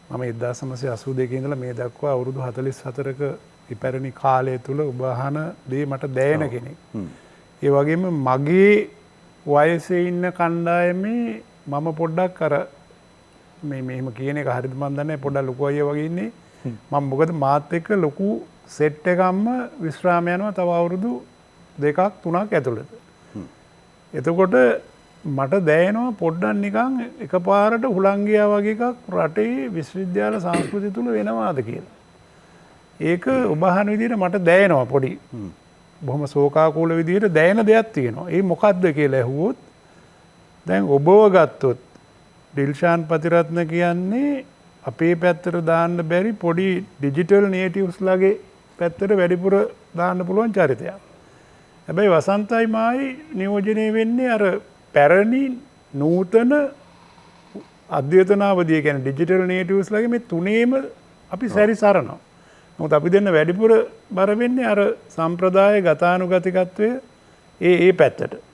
මම 1982 ඉඳලා මේ දක්වා අවුරුදු 44ක ඉපැරණි කාලය තුල ඔබ අහන දේ මට දැනෙන කෙනෙක්. ඒ වගේම මගේ වයසේ ඉන්න කණ්ඩායමේ මම පොඩ්ඩක් අර මේ මෙහෙම කියන එක හරිද මන් දන්නේ පොඩ්ඩක් ලොකු අයියා වගේ ඉන්නේ. මම මොකද මාත් එක්ක ලොකු සෙට් එකක්ම විශ්‍රාම යනවා තව අවුරුදු 2ක් 3ක් ඇතුළත. එතකොට මට දැනෙනවා පොඩ්ඩක් නිකන් එකපාරට හුලං ගියා වගේ එකක් රටේ විශ්වවිද්‍යාල සංස්කෘතිය තුල වෙනවාද කියලා. ඒක ඔබ අහන විදිහට මට දැනෙනවා පොඩි. බොහොම ශෝකාකූල විදිහට දැනෙන දෙයක් තියෙනවා. ඒ මොකද්ද කියලා ඇහුවොත් දැන් ඔබව ගත්තොත් ඩිල්ෂාන් පතිරත්න කියන්නේ අපේ පැත්තට දාන්න බැරි පොඩි ඩිජිටල් නේටිව්ස් ලගේ පැත්තට වැඩිපුර දාන්න පුළුවන් චරිතයක්. හැබැයි වසන්තයි මායි නියෝජනය වෙන්නේ අර පැරණි නූතන අධ්‍යයතනාවදී කියන්නේ ඩිජිටල් නේටිව්ස් ලගේ මේ තුනේම අපි සැරිසරනවා. මොකද අපි දෙන්න වැඩිපුර බර වෙන්නේ අර සම්ප්‍රදාය ගතානුගතිකත්වය ඒ පැත්තට.